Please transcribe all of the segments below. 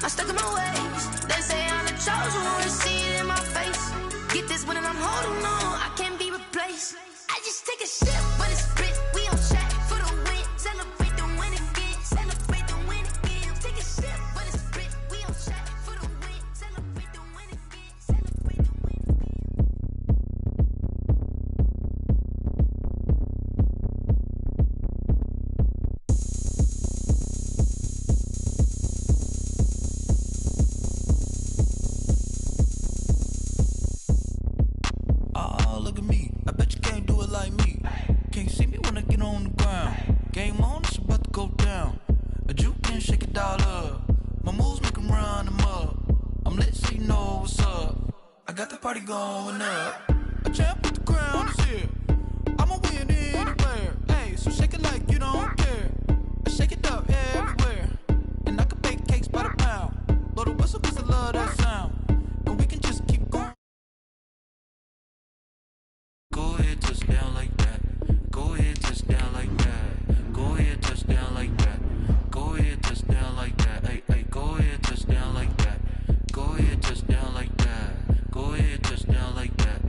I'm stuck in my ways. They say I'm the chosen one, see it in my face. Get this one and I'm holding on, I can't be replaced. I just take a sip, but it's split. We on track for the win. Celebrate the win again. Celebrate the win again. Take a sip, but it's split. We on track for the win. Celebrate the win again. Celebrate the win Oh, look at me. I bet you can't do it like me. Can't see me when I get on the ground. Game on, it's about to go down. A juke can shake it all up. My moves make 'em run them up. I'm lit so you know what's up. I got the party going up. A champ with the crown is here. I'ma win anywhere. Hey, so shake it like you don't care. I shake it up everywhere. And I can bake cakes by the pound. Blow the whistle 'cause I love that sound. And we can just keep going. Go ahead, touch down like that. Go ahead, touch down like that. Go ahead, touch down like that. Go ahead, touch down like that. Hey, hey, go ahead, touch down like that. Go ahead, touch down like that. Go ahead, touch down like that.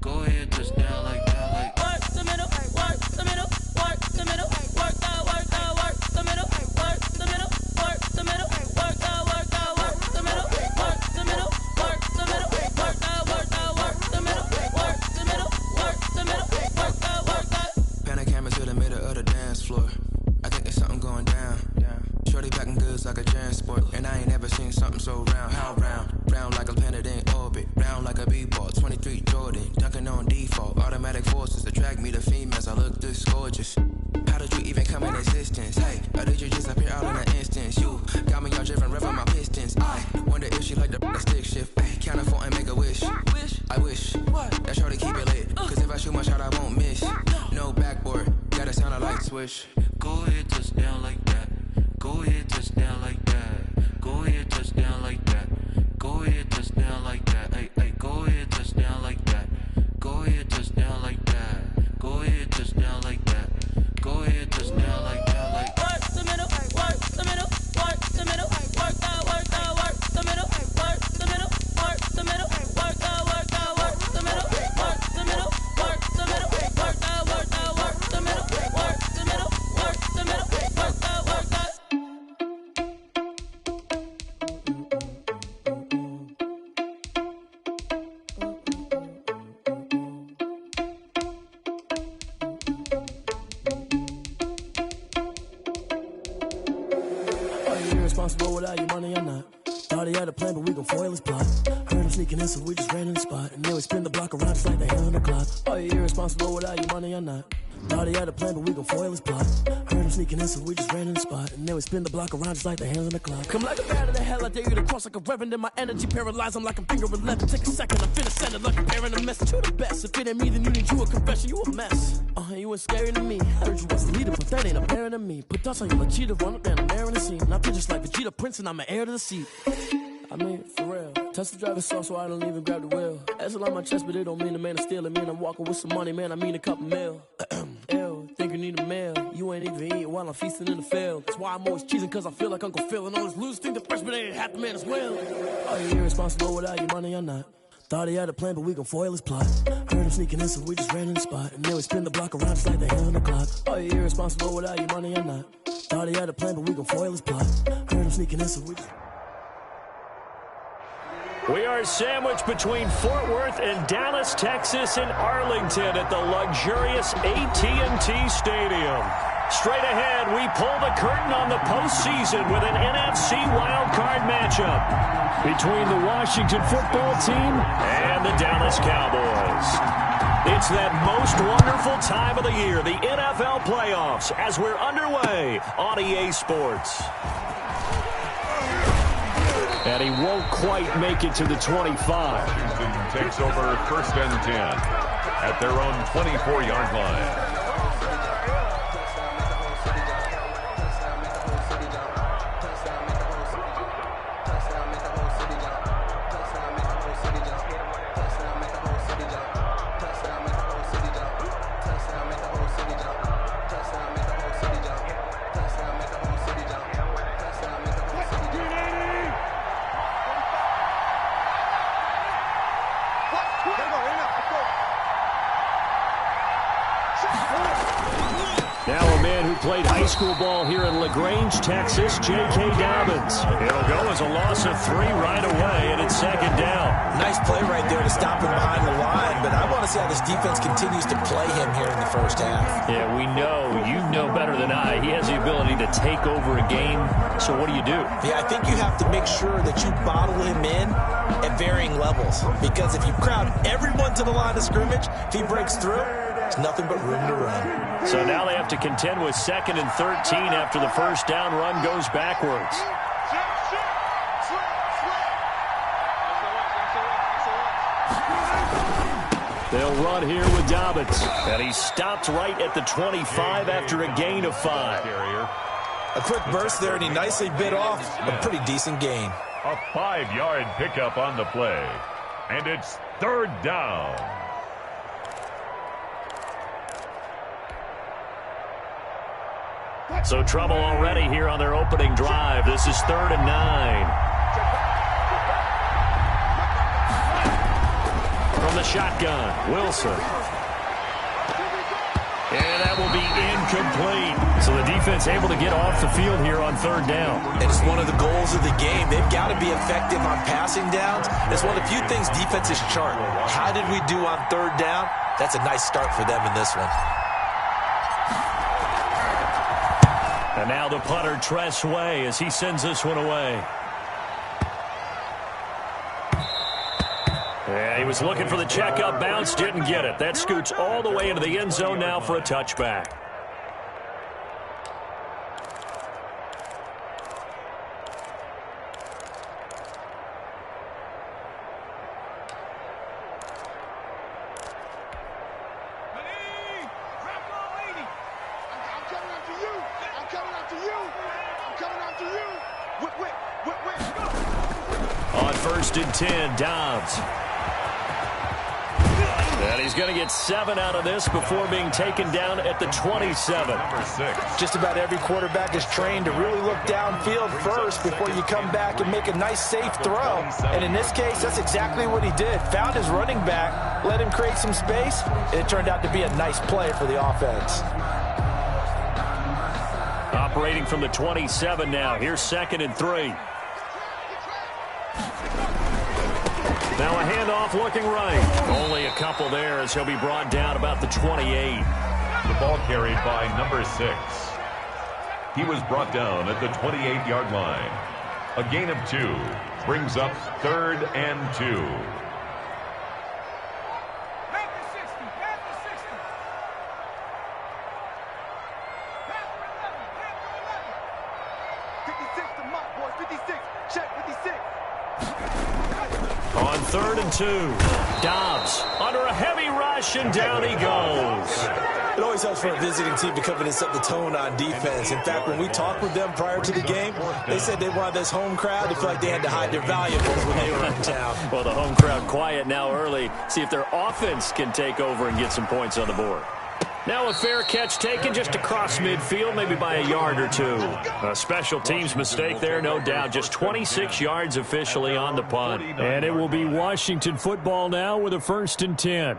Go ahead, touch down like that. Like work the middle, work the middle, work the middle, work the middle, work the middle, work the middle, work the middle, work the middle, work the middle, work the middle, work the middle, work the middle, work the. Pan a camera to the middle of the dance floor. I think there's something going down. Shorty packing goods like a transport, and I ain't never seen something so round. How round? Round like a planet in orbit, round like a b-ball. 23 Jordan, dunking on default. Automatic forces attract me to females. I look this gorgeous. How did you even come in existence? Hey, or did you just appear out in an instance? You got me all driven, revving my pistons. I wonder if she like the stick shift. Hey, count it 4 and make a wish. I wish that shorty keep it lit. 'Cause if I shoot my shot, I won't miss. No backboard, gotta sound a light switch. go ahead, touch down like that. Go ahead, touch down like that. Go ahead, touch down like that. Go ahead, touch down like that. Hey, hey, go ahead, touch down like that. Go ahead, touch down like that. Go ahead, touch down like that. Go ahead, touch down like that. Like Work the middle, work the middle, work the middle, work the middle, work the middle, work the middle, work the middle, work the middle, work the middle, work the middle, work the middle, work the middle, work the middle, work the middle, work the. Irresponsible without your money or not. Thought he had a plan, but we gon' foil his plot. Heard him sneaking in, so we just ran in the spot. And then we spin the block around just like the hand on the clock. Are you irresponsible without your money or not? Thought he had a plan, but we gon' foil his plot. Heard him sneaking in, so we just ran in the spot. And then we spin the block around just like the hands on the clock. Come like a bat of the hell, I dare you to cross like a reverend. In my energy paralyzed, I'm like a finger 11. Take a second, I'm finna send it like a parent a message to the best. If it ain't me, then you need you a confession, you a mess. You ain't scary to me. Heard you was the leader, but that ain't apparent to me. Put dots on you like Cheetah, run up down the air in the scene. Not just like Vegeta Prince, and I'm an heir to the seat. I mean, for real. Touch the driver's soft, so I don't even grab the wheel. That's on my chest, but it don't mean the man is stealing. Mean I'm walking with some money, man, I mean a couple mil. Ew, think you need a meal. You ain't even eating while I'm feasting in the field. That's why I'm always cheesing, cause I feel like Uncle Phil. And all this losers think the freshman ain't half the man as well. Are you irresponsible without your money or not? Thought he had a plan, but we gon' foil his plot. Heard him sneaking in, so we just ran in the spot. And then we spin the block around just like the hand on the clock. Are you irresponsible without your money or not? Thought he had a plan, but we gon' foil his plot. Heard him sneaking in, so we just... We are sandwiched between Fort Worth and Dallas, Texas, and Arlington at the luxurious AT&T Stadium. Straight ahead, we pull the curtain on the postseason with an NFC wildcard matchup between the Washington football team and the Dallas Cowboys. It's that most wonderful time of the year, the NFL playoffs, as we're underway on EA Sports. And he won't quite make it to the 25. Washington takes over first and 10 at their own 24-yard line. played high school ball here in LaGrange, Texas, J.K. Dobbins. It'll go as a loss of 3 right away, and it's second down. Nice play right there to stop him behind the line, but I want to see how this defense continues to play him here in the first half. Yeah, we know. You know better than I. He has the ability to take over a game, so what do you do? Yeah, I think you have to make sure that you bottle him in at varying levels, because if you crowd everyone to the line of scrimmage, if he breaks through, there's nothing but room to run. So now they have to contend with 2nd and 13 after the first down run goes backwards. They'll run here with Dobbins. And he stopped right at the 25 after a gain of 5. A quick burst there, and he nicely bit off a pretty decent gain. A 5-yard pickup on the play. And it's 3rd down. So trouble already here on their opening drive. This is 3rd and 9. From the shotgun, Wilson. And that will be incomplete. So the defense able to get off the field here on 3rd down. And it's one of the goals of the game. They've got to be effective on passing downs. It's one of the few things defenses chart. How did we do on 3rd down? That's a nice start for them in this one. And now the punter, Tress Way, as he sends this one away. Yeah, he was looking for the checkup bounce, didn't get it. That scoots all the way into the end zone now for a touchback. On 1st and 10, Dobbs. And he's going to get 7 out of this before being taken down at the 27. Number 6. Just about every quarterback is trained to really look downfield first before you come back and make a nice, safe throw. And in this case, that's exactly what he did. Found his running back, let him create some space, and it turned out to be a nice play for the offense. Operating from the 27 now. Here's 2nd and 3. Now a handoff looking right. Only a couple there as he'll be brought down about the 28. The ball carried by number 6. He was brought down at the 28-yard line. A gain of 2 brings up 3rd and 2. On 3rd and 2, Dobbs under a heavy rush, and down he goes. It always helps for a visiting team to come in and set the tone on defense. In fact, when we talked with them prior to the game, they said they wanted this home crowd to feel like they had to hide their valuables when they were in town. Well, the home crowd quiet now early. See if their offense can take over and get some points on the board. Now a fair catch taken just across midfield, maybe by a yard or 2. A special teams mistake there, no doubt. Just 26 yards officially on the punt. And it will be Washington football now with a 1st and 10.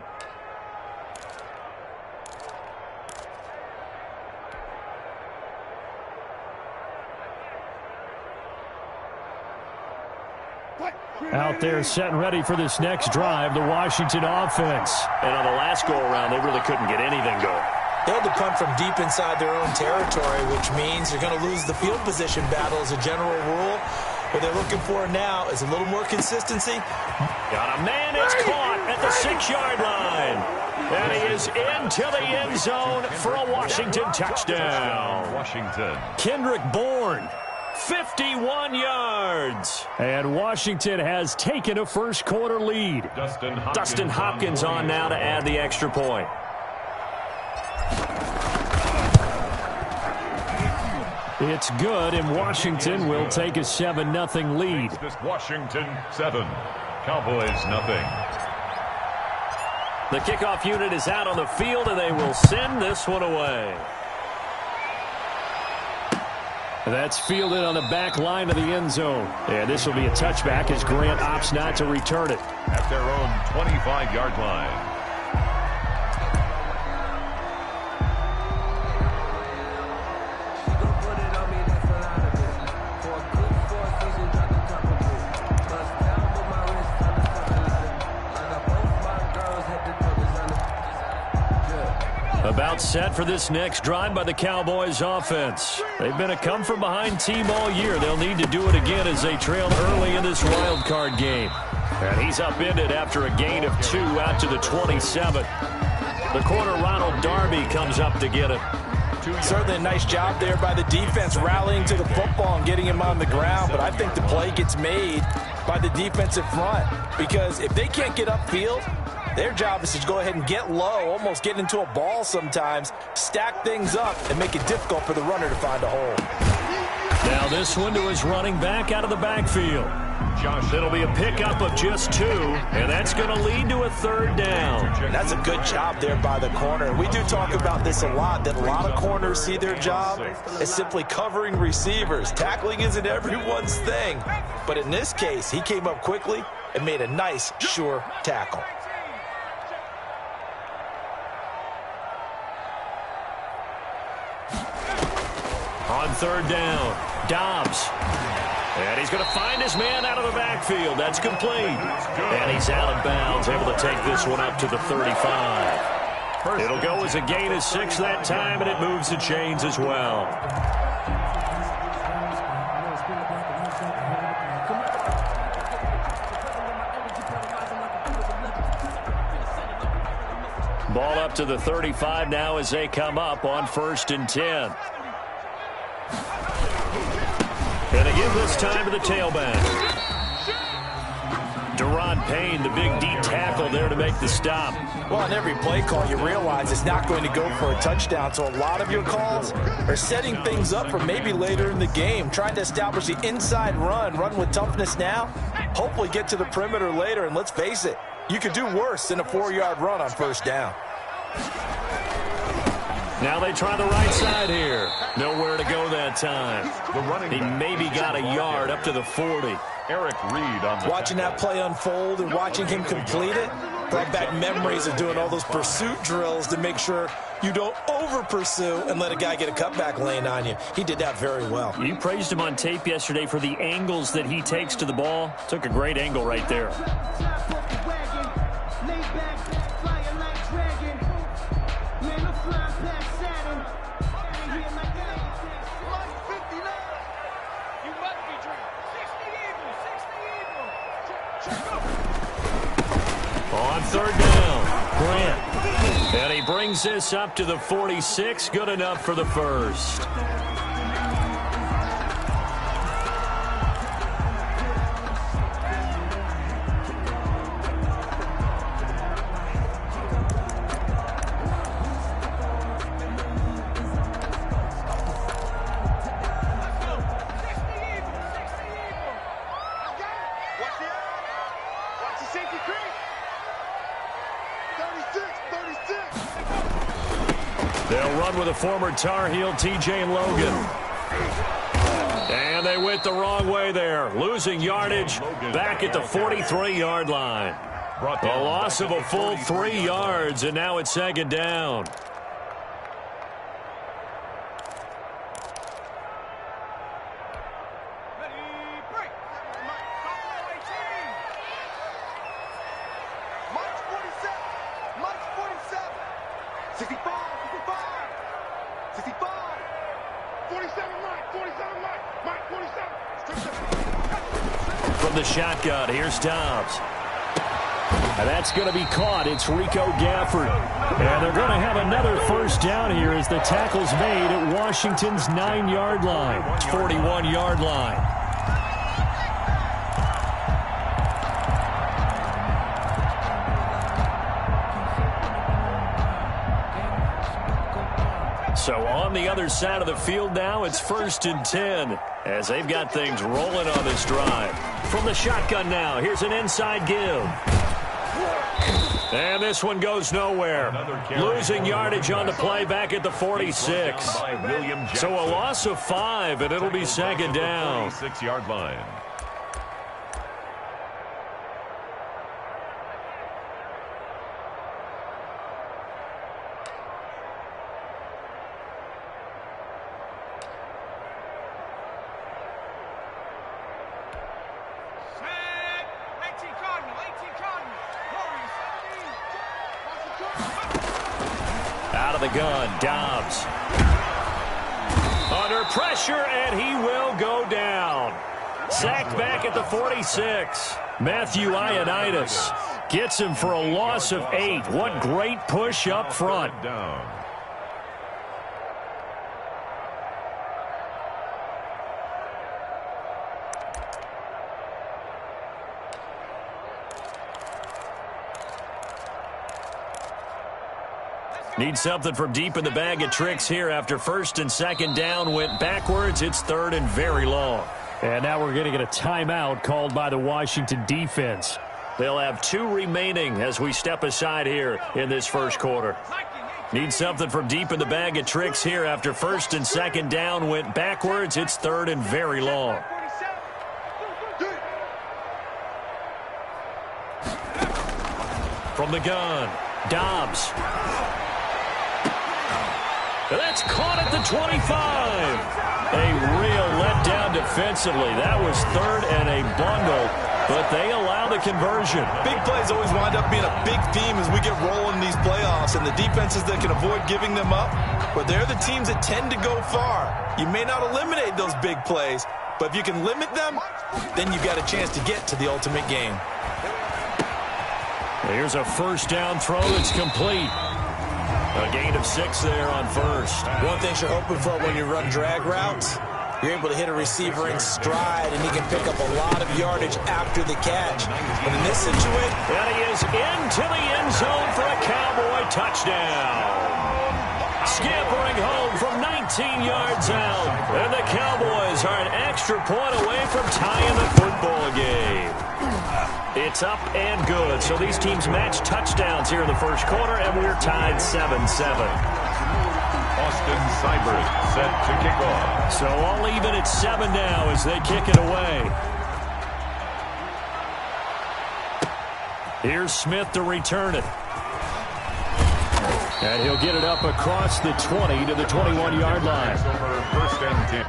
Out there set and ready for this next drive, the Washington offense. And on the last go-around, they really couldn't get anything going. They had to punt from deep inside their own territory, which means they're going to lose the field position battle as a general rule. What they're looking for now is a little more consistency. Got a man, it's caught at the 6-yard line. And he is into the end zone for a Washington touchdown. Washington. Kendrick Bourne, 51 yards. And Washington has taken a first quarter lead. Dustin Hopkins on now to add the extra point. It's good, and Washington will take a 7-0 lead. This Washington 7, Cowboys nothing. The kickoff unit is out on the field, and they will send this one away. That's fielded on the back line of the end zone. And this will be a touchback as Grant opts not to return it. At their own 25-yard line. About set for this next drive by the Cowboys offense. They've been a come-from-behind team all year. They'll need to do it again as they trail early in this wild card game. And he's upended after a gain of 2 out to the 27. The corner, Ronald Darby, comes up to get it. Certainly a nice job there by the defense, rallying to the football and getting him on the ground. But I think the play gets made by the defensive front, because if they can't get upfield, their job is to go ahead and get low, almost get into a ball sometimes, stack things up, and make it difficult for the runner to find a hole. Now this one to his running back out of the backfield. It'll be a pickup of just 2, and that's going to lead to a 3rd down. And that's a good job there by the corner. We do talk about this a lot, that a lot of corners see their job as simply covering receivers. Tackling isn't everyone's thing. But in this case, he came up quickly and made a nice, sure tackle. On 3rd down, Dobbs. And he's going to find his man out of the backfield. That's complete. And he's out of bounds, able to take this one up to the 35. It'll go as a gain of 6 that time, and it moves the chains as well. Ball up to the 35 now as they come up on 1st and 10. And they give this time to the tailback. Deron Payne, the big D tackle there to make the stop. Well, on every play call, you realize it's not going to go for a touchdown. So a lot of your calls are setting things up for maybe later in the game, trying to establish the inside run with toughness now, hopefully get to the perimeter later. And let's face it, you could do worse than a 4-yard run on 1st down. Now they try the right side here. Nowhere to go that time. He maybe got a yard up to the 40. Eric Reed on the watching that play unfold and watching him complete it brought back memories of doing all those pursuit drills to make sure you don't over-pursue and let a guy get a cutback lane on you. He did that very well. You praised him on tape yesterday for the angles that he takes to the ball. Took a great angle right there. On 3rd down, Grant. And he brings this up to the 46. Good enough for the 1st. They'll run with a former Tar Heel, T.J. Logan. And they went the wrong way there. Losing yardage back at the 43-yard line. A loss of a full 3 yards, and now it's 2nd down. From the shotgun, here's Dobbs. And that's going to be caught. It's Rico Gafford. And they're going to have another 1st down here as the tackle's made at Washington's 9-yard line. 41-yard line. So on the other side of the field now, it's 1st and 10 as they've got things rolling on this drive. From the shotgun now, here's an inside give. And this one goes nowhere. Losing yardage on the play back at the 46. So a loss of 5, and it'll be 2nd down. 46-yard line. of the gun. Dobbs. Under pressure, and he will go down. Sacked back at the 46. Matthew Ioannidis gets him for a loss of 8. What great push up front. Need something from deep in the bag of tricks here after first and second down went backwards. It's third and very long. And now we're going to get a timeout called by the Washington defense. They'll have 2 remaining as we step aside here in this first quarter. Need something from deep in the bag of tricks here after first and second down went backwards. It's third and very long. From the gun, Dobbs. That's caught at the 25. A real letdown defensively. That was third and a bundle, but they allow the conversion. Big plays always wind up being a big theme as we get rolling in these playoffs, and the defenses that can avoid giving them up, but they're the teams that tend to go far. You may not eliminate those big plays, but if you can limit them, then you've got a chance to get to the ultimate game. Here's a first down throw that's complete. A gain of 6 there on first. One thing you're hoping for when you run drag routes, you're able to hit a receiver in stride, and he can pick up a lot of yardage after the catch. But in this situation... And he is into the end zone for a Cowboy touchdown. Scampering home from 19 yards out. And the Cowboys are an extra point away from tying the football game. It's up and good. So these teams match touchdowns here in the first quarter, and we're tied 7-7. Austin Seibert set to kick off. So all even at 7 now as they kick it away. Here's Smith to return it. And he'll get it up across the 20 to the 21-yard line. First and 10.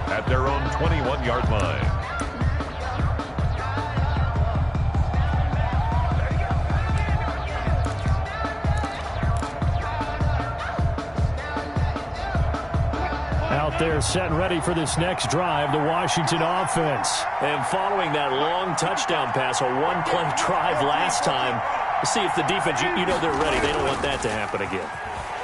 At their own 21-yard line. Out there set and ready for this next drive, the Washington offense. And following that long touchdown pass, a one-play drive last time, see if the defense, you know they're ready. They don't want that to happen again.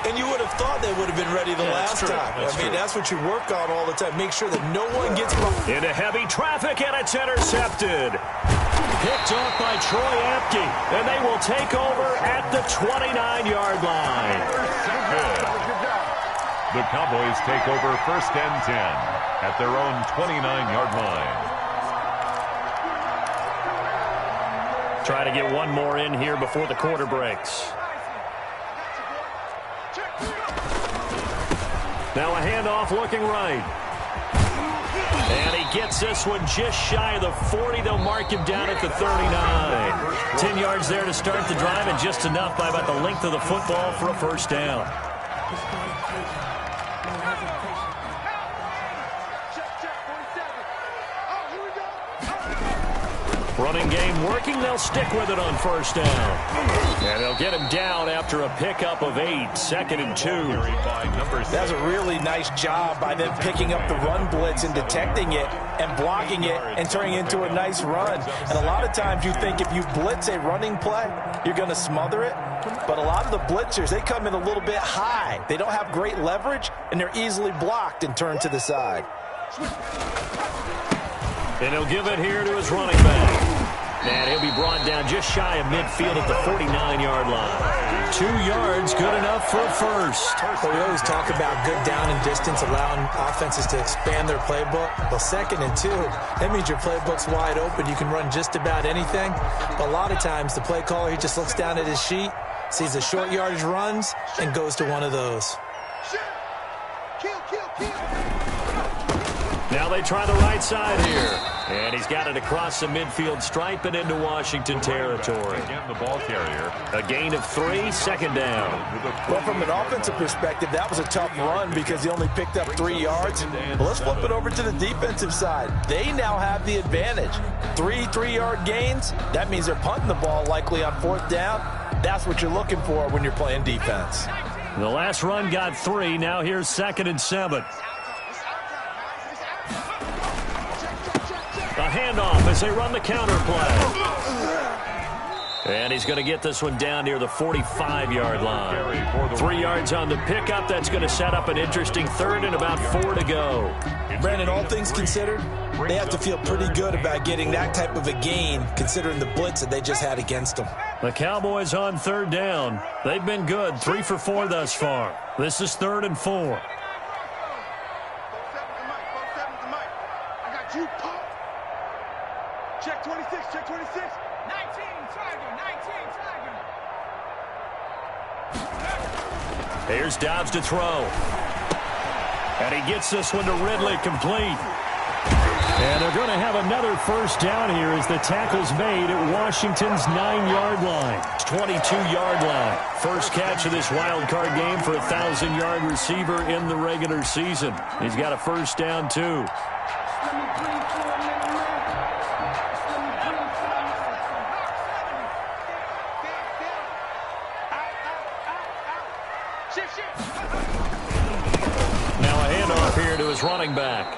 And you would have thought they would have been ready the last time. That's what you work on all the time. Make sure that no one gets into heavy traffic, and it's intercepted. Picked off by Troy Apke, and they will take over at the 29-yard line. Good. The Cowboys take over first and 10 at their own 29-yard line. Try to get one more in here before the quarter breaks. Now a handoff looking right. And he gets this one just shy of the 40. They'll mark him down at the 39. 10 yards there to start the drive, and just enough by about the length of the football for a first down. Running game working. They'll stick with it on first down. And they'll get him down after a pickup of 8. Second and 2. That's a really nice job by them picking up the run blitz and detecting it and blocking it and turning it into a nice run. And a lot of times you think if you blitz a running play, you're going to smother it. But a lot of the blitzers, they come in a little bit high. They don't have great leverage, and they're easily blocked and turned to the side. And he'll give it here to his running back. And he'll be brought down just shy of midfield at the 49-yard line. 2 yards, good enough for a first. Well, we always talk about good down and distance, allowing offenses to expand their playbook. Well, 2nd and 2, that means your playbook's wide open. You can run just about anything. But a lot of times, the play caller, he just looks down at his sheet, sees the short yardage runs, and goes to one of those. Now they try the right side here. And he's got it across the midfield stripe and into Washington territory. Again, the ball carrier. A gain of 3, 2nd down. Well, from an offensive perspective, that was a tough run because he only picked up 3 yards. Well, let's flip it over to the defensive side. They now have the advantage. 3 3-yard gains. That means they're punting the ball likely on 4th down. That's what you're looking for when you're playing defense. The last run got 3. Now here's 2nd and 7. A handoff as they run the counter play. And he's going to get this one down near the 45-yard line. 3 yards on the pickup. That's going to set up an interesting 3rd and about 4 to go. Brandon, all things considered, they have to feel pretty good about getting that type of a gain considering the blitz that they just had against them. The Cowboys on 3rd down. They've been good, 3 for 4 thus far. This is 3rd and 4. Check 26, check 26. 19, Tiger, 19, Tiger. Here's Dobbs to throw. And he gets this one to Ridley, complete. And they're going to have another 1st down here as the tackle's made at Washington's 9-yard line. 22-yard line. First catch of this wild card game for a 1,000-yard receiver in the regular season. He's got a 1st down, too. Now a handoff here to his running back.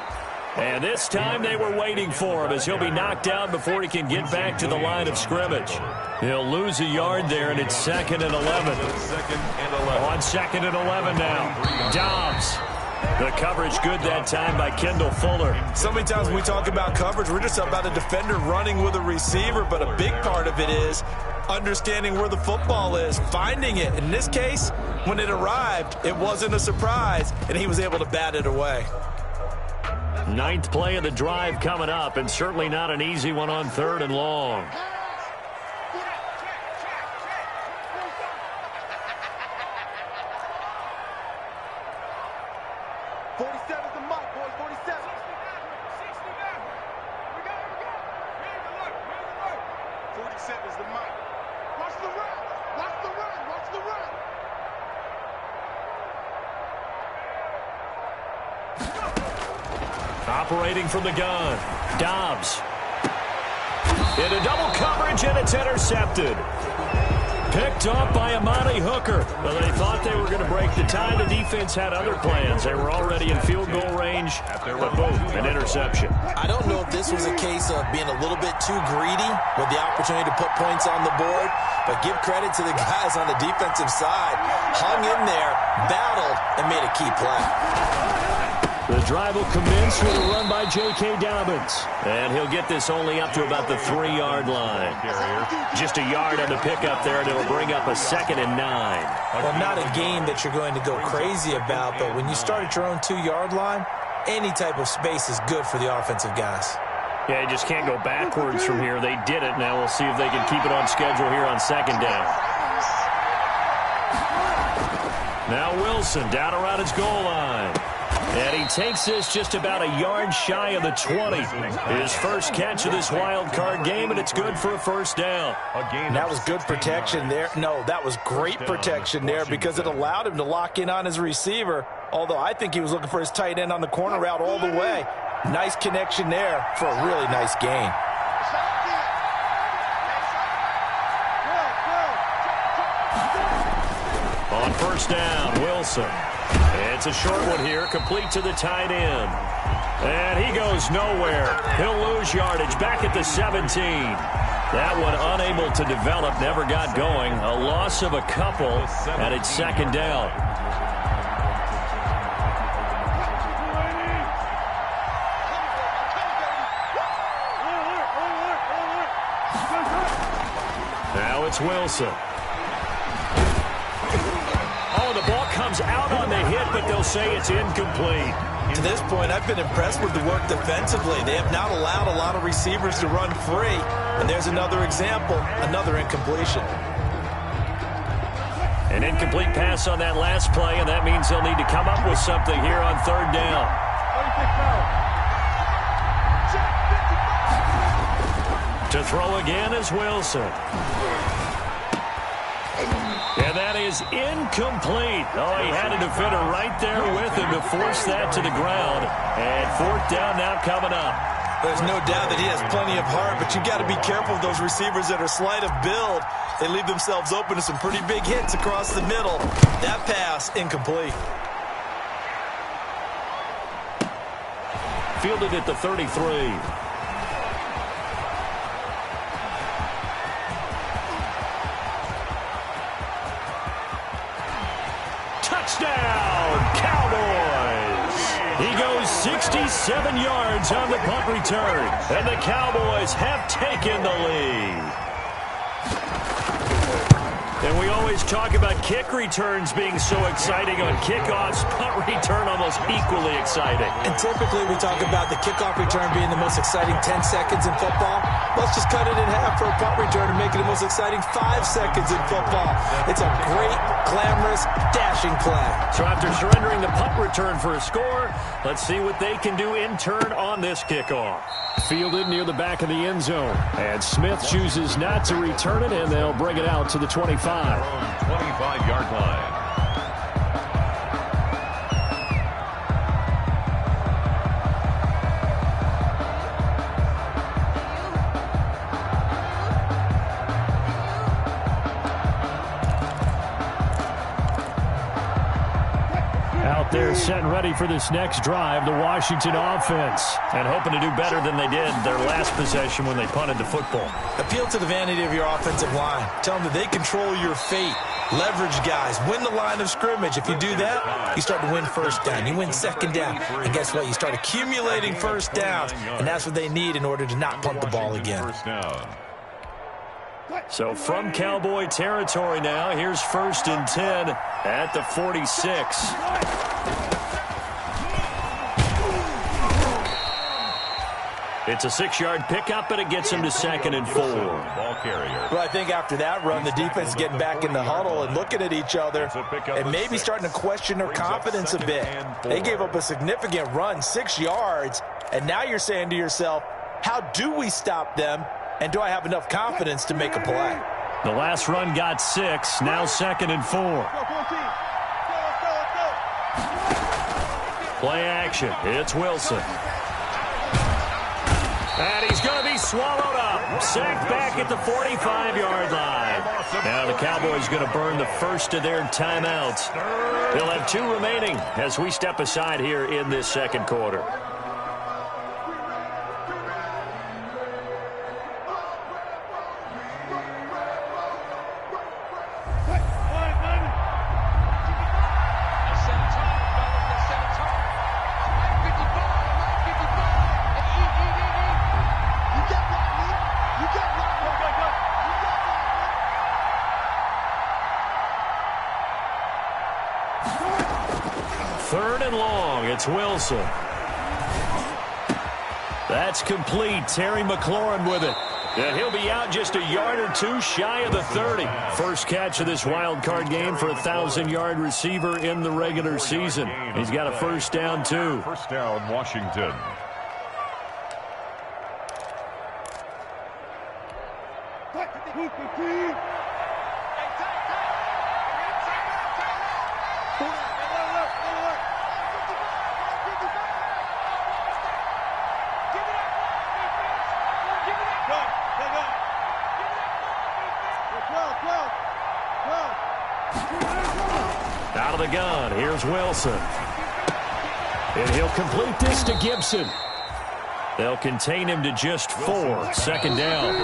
And this time they were waiting for him as he'll be knocked down before he can get back to the line of scrimmage. He'll lose a yard there, and it's 2nd and 11. On 2nd and 11 now. Dobbs. The coverage good that time by Kendall Fuller. So many times when we talk about coverage, we're just about a defender running with a receiver, but a big part of it is understanding where the football is, finding it. In this case, when it arrived, it wasn't a surprise, and he was able to bat it away. 9th play of the drive coming up, and certainly not an easy one on 3rd and long. Operating from the gun, Dobbs. Into double coverage, and it's intercepted. Picked off by Amani Hooker. Well, they thought they were going to break the tie. The defense had other plans. They were already in field goal range, but boom, an interception. I don't know if this was a case of being a little bit too greedy with the opportunity to put points on the board, but give credit to the guys on the defensive side. Hung in there, battled, and made a key play. The drive will commence with a run by J.K. Dobbins. And he'll get this only up to about the 3-yard line. Just a yard on the pickup there, and it'll bring up a 2nd and 9. Well, not a game that you're going to go crazy about, but when you start at your own 2-yard line, any type of space is good for the offensive guys. Yeah, you just can't go backwards from here. They did it. Now we'll see if they can keep it on schedule here on 2nd down. Now Wilson down around his goal line. And he takes this just about a yard shy of the 20. His first catch of this wild card game, and it's good for a 1st down. That was good protection there. No, that was great protection there because it allowed him to lock in on his receiver, although I think he was looking for his tight end on the corner route all the way. Nice connection there for a really nice gain. On 1st down, Wilson. It's a short one here, complete to the tight end. And he goes nowhere. He'll lose yardage back at the 17. That one unable to develop, never got going. A loss of a couple, and it's 2nd down. Now it's Wilson. comes out on the hit, but they'll say it's incomplete. To this point, I've been impressed with the work defensively. They have not allowed a lot of receivers to run free. And there's another example, another incompletion. An incomplete pass on that last play, and that means they'll need to come up with something here on third down. To throw again is Wilson. And that is incomplete. Oh, he had a defender right there with him to force that to the ground. And fourth down now coming up. There's no doubt that he has plenty of heart, but you've got to be careful of those receivers that are slight of build. They leave themselves open to some pretty big hits across the middle. That pass, incomplete. Fielded at the 33. Touchdown, Cowboys! He goes 67 yards on the punt return, and the Cowboys have taken the lead. And we always talk about kick returns being so exciting on kickoffs. Punt return almost equally exciting. And typically we talk about the kickoff return being the most exciting 10 seconds in football. Let's just cut it in half for a punt return and make it the most exciting 5 seconds in football. It's a great, glamorous, dashing play. So after surrendering the punt return for a score, let's see what they can do in turn on this kickoff. Fielded near the back of the end zone. And Smith chooses not to return it, and they'll bring it out to the 25. 25-yard line. Out there set and ready for this next drive, the Washington offense. And hoping to do better than they did their last possession when they punted the football. Appeal to the vanity of your offensive line. Tell them that they control your fate. Leverage guys. Win the line of scrimmage. If you do that, you start to win first down. You win second down. And guess what? You start accumulating first downs. And that's what they need in order to not punt the ball again. So from Cowboy territory now, here's 1st and 10 at the 46. It's a 6-yard pickup, but it gets him to 2nd and 4. Ball carrier. Well, I think after that run, the defense is getting back in the huddle and looking at each other and maybe starting to question their confidence a bit. They gave up a significant run, 6 yards, and now you're saying to yourself, how do we stop them, and do I have enough confidence to make a play? The last run got 6, now 2nd and 4. Play action, it's Wilson. And he's going to be swallowed up. Sacked back at the 45-yard line. Now the Cowboys going to burn the first of their timeouts. They'll have 2 remaining as we step aside here in this second quarter. It's Wilson. That's complete. Terry McLaurin with it. And he'll be out just a yard or 2 shy of the 30. First catch of this wild card game for a 1,000-yard receiver in the regular season. He's got a first down, too. First down, Washington. Out of the gun, here's Wilson. And he'll complete this to Gibson. They'll contain him to just 4. Second down.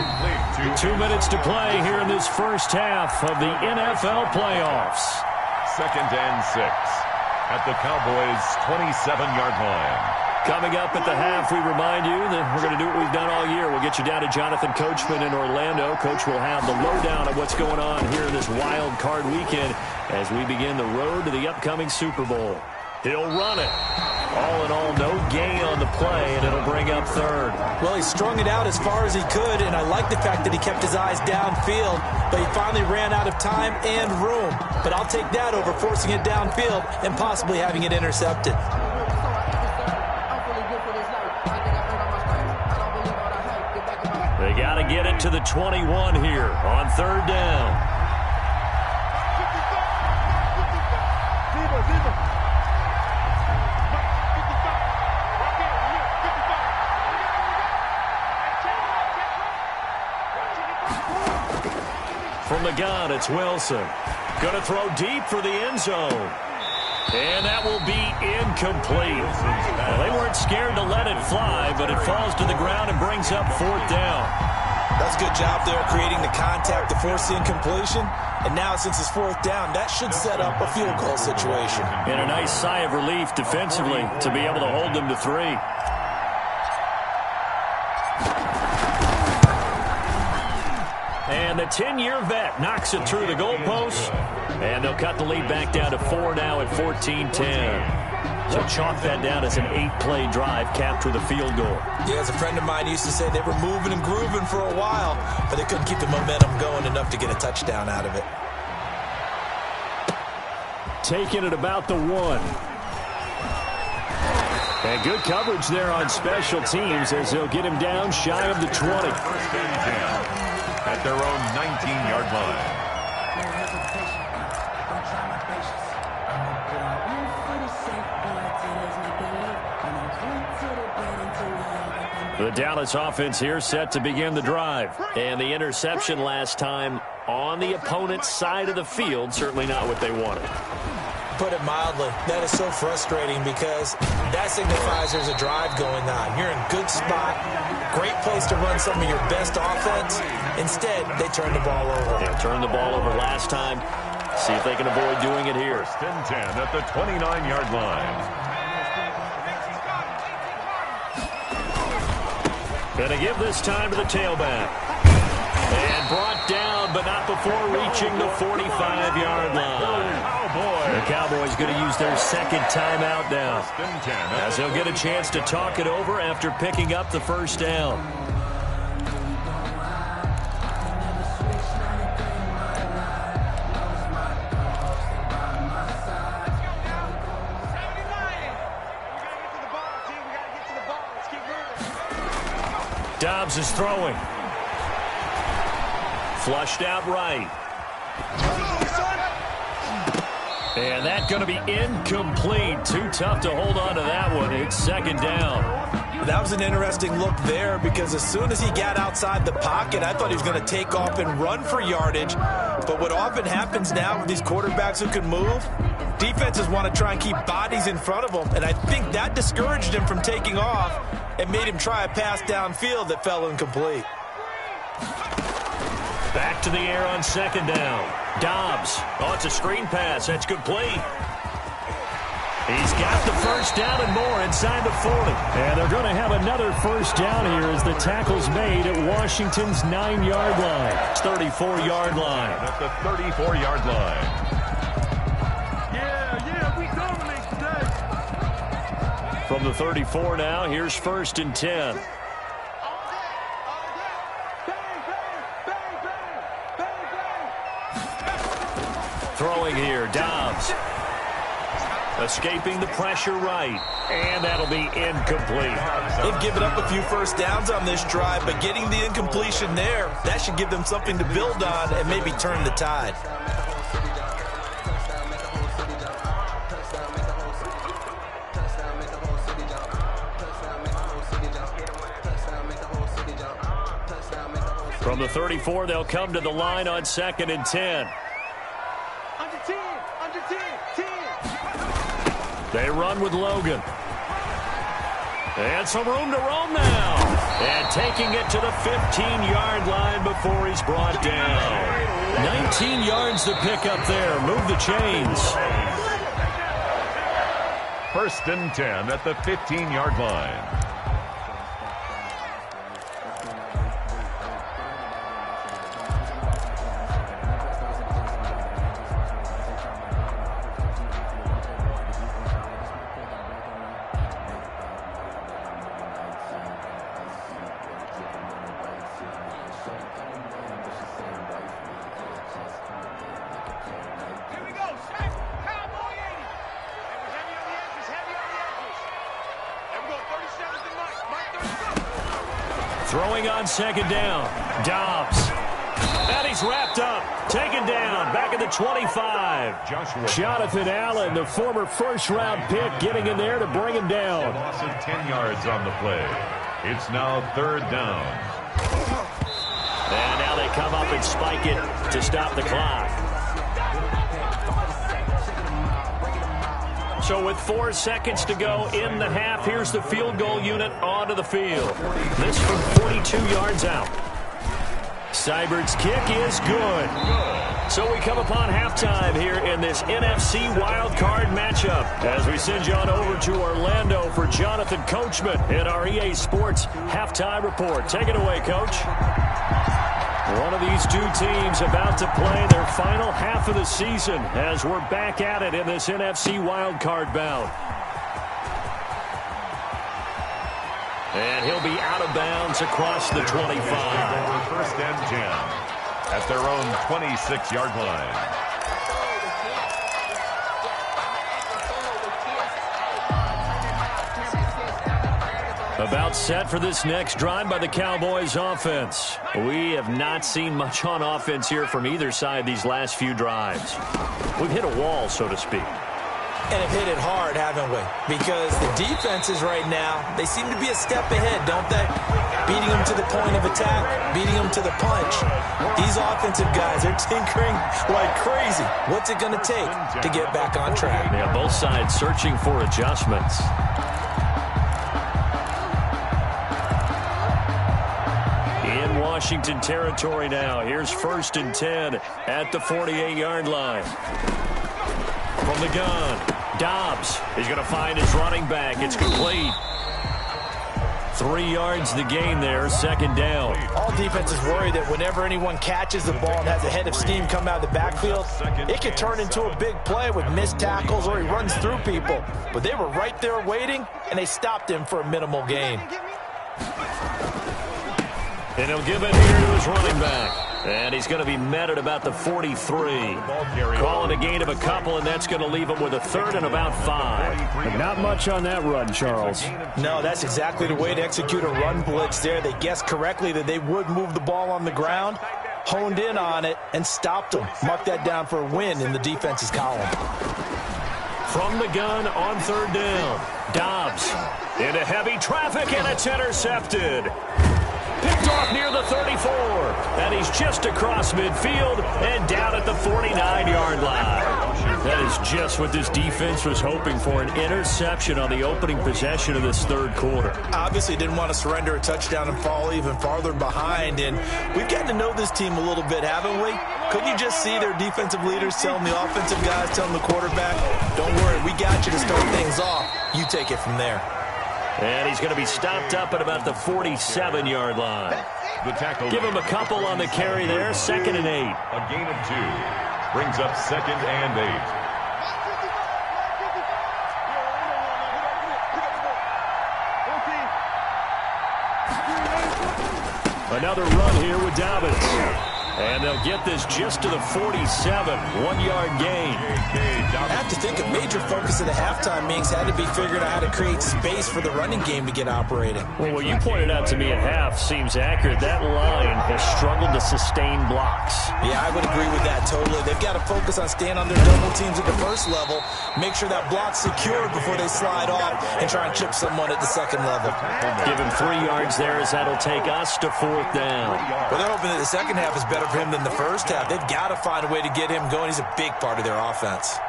2 minutes to play here in this first half of the NFL playoffs. 2nd and 6 at the Cowboys' 27-yard line. Coming up at the half, we remind you that we're going to do what we've done all year. We'll get you down to Jonathan Coachman in Orlando. Coach will have the lowdown of what's going on here in this wild card weekend. as we begin the road to the upcoming Super Bowl. He'll run it. All in all, no gain on the play, and it'll bring up third. Well, he strung it out as far as he could, and I like the fact that he kept his eyes downfield, but he finally ran out of time and room. But I'll take that over forcing it downfield and possibly having it intercepted. They got to get it to the 21 here on third down. From the gun, it's Wilson. Going to throw deep for the end zone. And that will be incomplete. Well, they weren't scared to let it fly, but it falls to the ground and brings up fourth down. That's a good job there, creating the contact to force the incompletion. And now, since it's fourth down, that should set up a field goal situation. And a nice sigh of relief defensively to be able to hold them to 3. And the 10-year vet knocks it through the goalpost. And they'll cut the lead back down to 4 now at 14-10. So chalk that down as an 8-play drive capped with a field goal. Yeah, as a friend of mine used to say, they were moving and grooving for a while, but they couldn't keep the momentum going enough to get a touchdown out of it. Taking it about the 1. And good coverage there on special teams as they'll get him down shy of the 20. First and 10 at their own 19-yard line. The Dallas offense here set to begin the drive. And the interception last time on the opponent's side of the field, certainly not what they wanted. Put it mildly, that is so frustrating because that signifies there's a drive going on. You're in a good spot, great place to run some of your best offense. Instead, they turn the ball over. They turned the ball over last time. See if they can avoid doing it here. First and 10 at the 29-yard line. Gonna give this time to the tailback. And brought down, but not before reaching the 45-yard line. The Cowboys going to use their second timeout now, as they'll get a chance to talk it over after picking up the first down. Dobbs is throwing. Flushed out right. And that's going to be incomplete. Too tough to hold on to that one. It's second down. That was an interesting look there because as soon as he got outside the pocket, I thought he was going to take off and run for yardage. But what often happens now with these quarterbacks who can move, defenses want to try and keep bodies in front of them. And I think that discouraged him from taking off and made him try a pass downfield that fell incomplete. Back to the air on second down. Dobbs. Oh, it's a screen pass. That's complete. He's got the first down and more inside the 40. And they're going to have another first down here as the tackle's made at Washington's 9-yard line. It's 34-yard line. At the 34-yard line. Yeah, we dominate today. From the 34 now, here's first and 10. Throwing here, Dobbs. Escaping the pressure right. And that'll be incomplete. They've given up a few first downs on this drive, but getting the incompletion there, that should give them something to build on and maybe turn the tide. From the 34, they'll come to the line on second and 10. Under 10, 10. They run with Logan. And some room to roam now. And taking it to the 15-yard line before he's brought down. 19 yards to pick up there. Move the chains. First and 10 at the 15-yard line. Throwing on second down. Dobbs. And he's wrapped up. Taken down. Back at the 25. Jonathan Allen, the former first-round pick, getting in there to bring him down. A loss of 10 yards on the play. It's now third down. And now they come up and spike it to stop the clock. So with 4 seconds to go in the half, here's the field goal unit onto the field. This from 42 yards out. Seibert's kick is good. So we come upon halftime here in this NFC wildcard matchup as we send you on over to Orlando for Jonathan Coachman in our EA Sports halftime report. Take it away, Coach. One of these two teams about to play their final half of the season as we're back at it in this NFC wildcard bout. And he'll be out of bounds across the 25. First and 10 at their own 26-yard line. About set for this next drive by the Cowboys offense. We have not seen much on offense here from either side these last few drives. We've hit a wall, so to speak. And have hit it hard, haven't we? Because the defenses right now, they seem to be a step ahead, don't they? Beating them to the point of attack, beating them to the punch. These offensive guys, they're tinkering like crazy. What's it going to take to get back on track? Yeah, both sides searching for adjustments. In Washington territory now. Here's 1st and 10 at the 48-yard line. From the gun, Dobbs is going to find his running back. It's complete. 3 yards the gain there, second down. All defenses worry that whenever anyone catches the ball and has a head of steam come out of the backfield, it could turn into a big play with missed tackles or he runs through people. But they were right there waiting, and they stopped him for a minimal gain. And he'll give it here to his running back. And he's going to be met at about the 43. Calling a gain of a couple, and that's going to leave him with a third and about 5. But not much on that run, Charles. No, that's exactly the way to execute a run blitz there. They guessed correctly that they would move the ball on the ground, honed in on it, and stopped them. Mark that down for a win in the defense's column. From the gun on third down, Dobbs into heavy traffic, and it's intercepted. Picked off near the 34, and he's just across midfield and down at the 49-yard line. That is just what this defense was hoping for, an interception on the opening possession of this third quarter. Obviously didn't want to surrender a touchdown and fall even farther behind, and we've gotten to know this team a little bit, haven't we? Couldn't you just see their defensive leaders telling the offensive guys, telling the quarterback, don't worry, we got you to start things off. You take it from there. And he's going to be stopped up at about the 47-yard line. Give him a couple on the carry there, 2nd and 8. A gain of 2 brings up 2nd and 8. Another run here with Dobbins. And they'll get this just to the 47, 1-yard gain. I have to think a major focus of the halftime meetings had to be figuring out how to create space for the running game to get operating. Well, what you pointed out to me at half seems accurate. That line has struggled to sustain blocks. Yeah, I would agree with that totally. They've got to focus on staying on their double teams at the first level, make sure that block's secured before they slide off, and try and chip someone at the second level. Give him 3 yards there as that'll take us to 4th down. Well, they're hoping that the second half is better for him than the first half. They've got to find a way to get him going. He's a big part of their offense.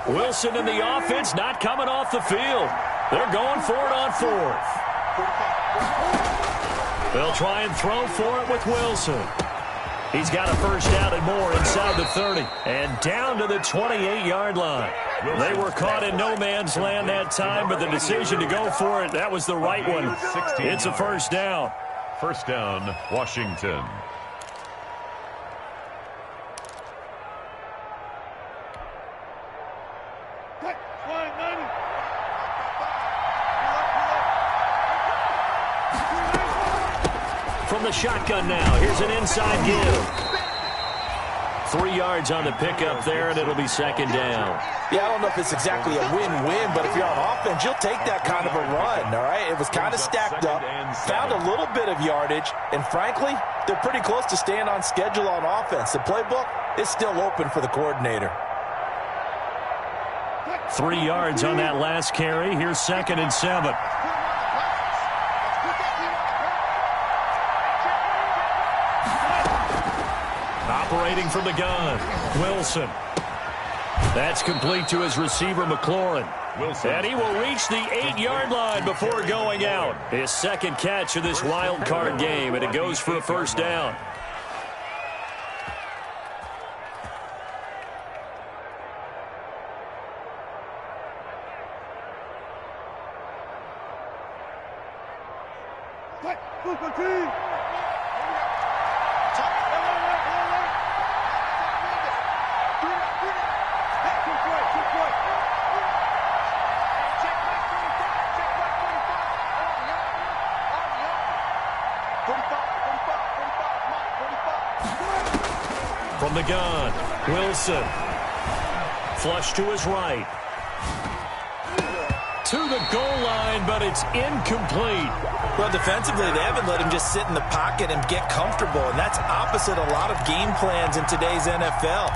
Wilson in the offense, not coming off the field. They're going for it on 4th. They'll try and throw for it with Wilson. He's got a first down and more inside the 30 and down to the 28-yard line. They were caught in no man's land that time, but the decision to go for it, that was the right one. It's a first down. First down, Washington. From the shotgun now, here's an inside give. 3 yards on the pickup there, and it'll be second down. Yeah, I don't know if it's exactly a win-win, but if you're on offense, you'll take that kind of a run, all right? It was kind of stacked up, found a little bit of yardage, and frankly, they're pretty close to staying on schedule on offense. The playbook is still open for the coordinator. 3 yards on that last carry. Here's 2nd and 7. Operating from the gun, Wilson. That's complete to his receiver, McLaurin. Wilson. And he will reach the 8-yard line before going out. His second catch of this wild card game, and it goes for a first down. From the gun, Wilson. Flush to his right. To the goal line, but it's incomplete. Well, defensively, they haven't let him just sit in the pocket and get comfortable, and that's opposite a lot of game plans in today's NFL.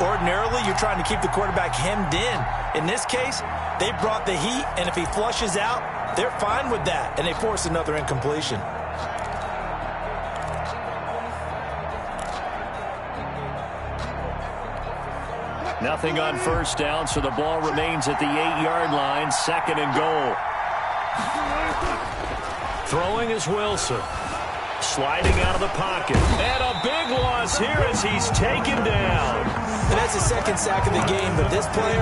Ordinarily, you're trying to keep the quarterback hemmed in. In this case, they brought the heat, and if he flushes out, they're fine with that, and they force another incompletion. Nothing on first down, so the ball remains at the 8-yard line, 2nd and goal. Throwing is Wilson. Sliding out of the pocket. And a big loss here as he's taken down. And that's his second sack of the game, but this player,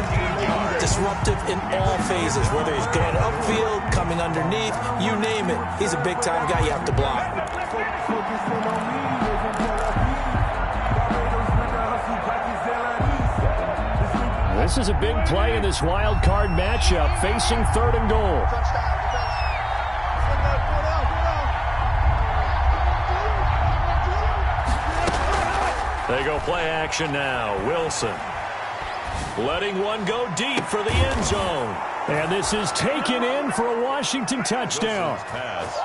disruptive in all phases, whether he's going upfield, coming underneath, you name it. He's a big-time guy you have to block. This is a big play in this wild card matchup, facing 3rd and goal. They go play action now. Wilson letting one go deep for the end zone. And this is taken in for a Washington touchdown.